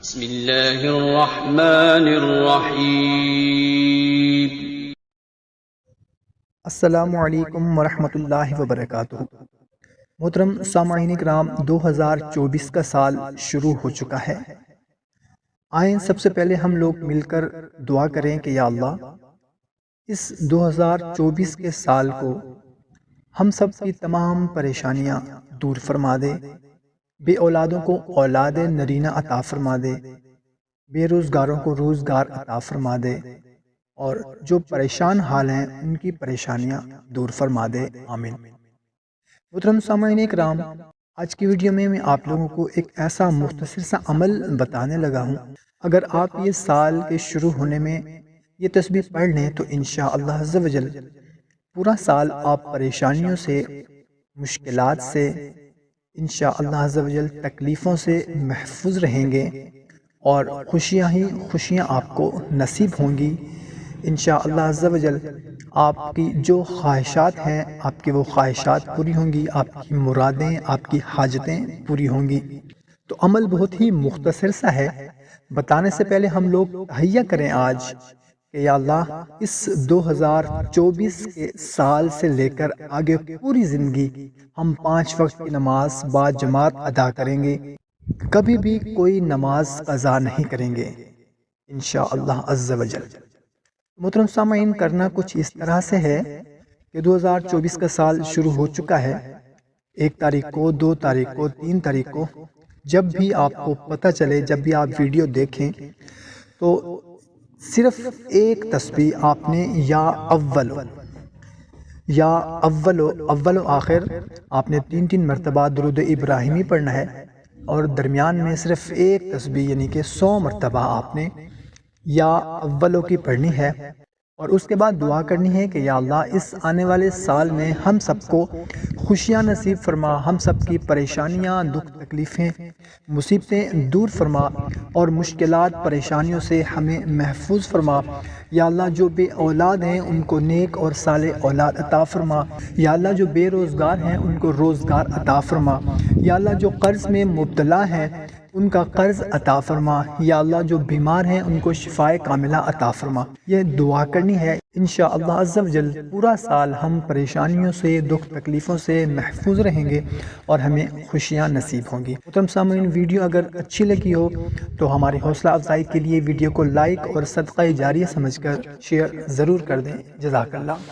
بسم اللہ الرحمن الرحیم۔ السلام علیکم ورحمۃ اللہ وبرکاتہ۔ محترم سامعین کرام، 2024 کا سال شروع ہو چکا ہے۔ آئیں سب سے پہلے ہم لوگ مل کر دعا کریں کہ یا اللہ اس 2024 کے سال کو ہم سب کی تمام پریشانیاں دور فرما دے، بے اولادوں کو اولاد نرینہ عطا فرما دے، بے روزگاروں کو روزگار عطا فرما دے، اور جو پریشان حال ہیں ان کی پریشانیاں دور فرما دے، آمین۔ محترم سامعین کرام، آج کی ویڈیو میں آپ لوگوں کو ایک ایسا مختصر سا عمل بتانے لگا ہوں، اگر آپ یہ سال کے شروع ہونے میں یہ تسبیح پڑھ لیں تو انشاءاللہ عز و جل پورا سال آپ پریشانیوں سے، مشکلات سے، انشاءاللہ عز و جل تکلیفوں سے محفوظ رہیں گے، اور خوشیاں ہی خوشیاں آپ کو نصیب ہوں گی۔ انشاءاللہ عز و جل آپ کی جو خواہشات ہیں، آپ کی وہ خواہشات پوری ہوں گی، آپ کی مرادیں، آپ کی حاجتیں پوری ہوں گی۔ تو عمل بہت ہی مختصر سا ہے، بتانے سے پہلے ہم لوگ تہیہ کریں آج کہ یا اللہ اس 2024 کے سال سے لے کر آگے پوری زندگی ہم 5 وقت کی نماز با جماعت ادا کریں گے، کبھی بھی کوئی نماز قضا نہیں کریں گے انشاءاللہ عز و جل۔ محترم سامعین، کرنا کچھ اس طرح سے ہے کہ 2024 کا سال شروع ہو چکا ہے، 1 تاریخ کو، 2 تاریخ کو، 3 تاریخ کو، جب بھی آپ کو پتہ چلے، جب بھی آپ ویڈیو دیکھیں تو صرف ایک تسبیح آپ نے یا اول و آخر آپ نے 3 مرتبہ درود ابراہیمی پڑھنا ہے، اور درمیان میں صرف ایک تسبیح یعنی کہ 100 مرتبہ آپ نے یا اولوں کی پڑھنی ہے، اور اس کے بعد دعا کرنی ہے کہ یا اللہ اس آنے والے سال میں ہم سب کو خوشیاں نصیب فرما، ہم سب کی پریشانیاں، دکھ تکلیفیں، مصیبتیں دور فرما، اور مشکلات پریشانیوں سے ہمیں محفوظ فرما۔ یا اللہ جو بے اولاد ہیں ان کو نیک اور صالح اولاد عطا فرما، یا اللہ جو بے روزگار ہیں ان کو روزگار عطا فرما، یا اللہ جو قرض میں مبتلا ہیں ان کا قرض عطا فرما، یا اللہ جو بیمار ہیں ان کو شفائے کاملہ عطا فرما۔ یہ دعا کرنی ہے، انشاءاللہ عز و جل پورا سال ہم پریشانیوں سے، دکھ تکلیفوں سے محفوظ رہیں گے اور ہمیں خوشیاں نصیب ہوں گی۔ محترم سامعین، ویڈیو اگر اچھی لگی ہو تو ہماری حوصلہ افزائی کے لیے ویڈیو کو لائک اور صدقہ جاریہ سمجھ کر شیئر ضرور کر دیں۔ جزاک اللہ۔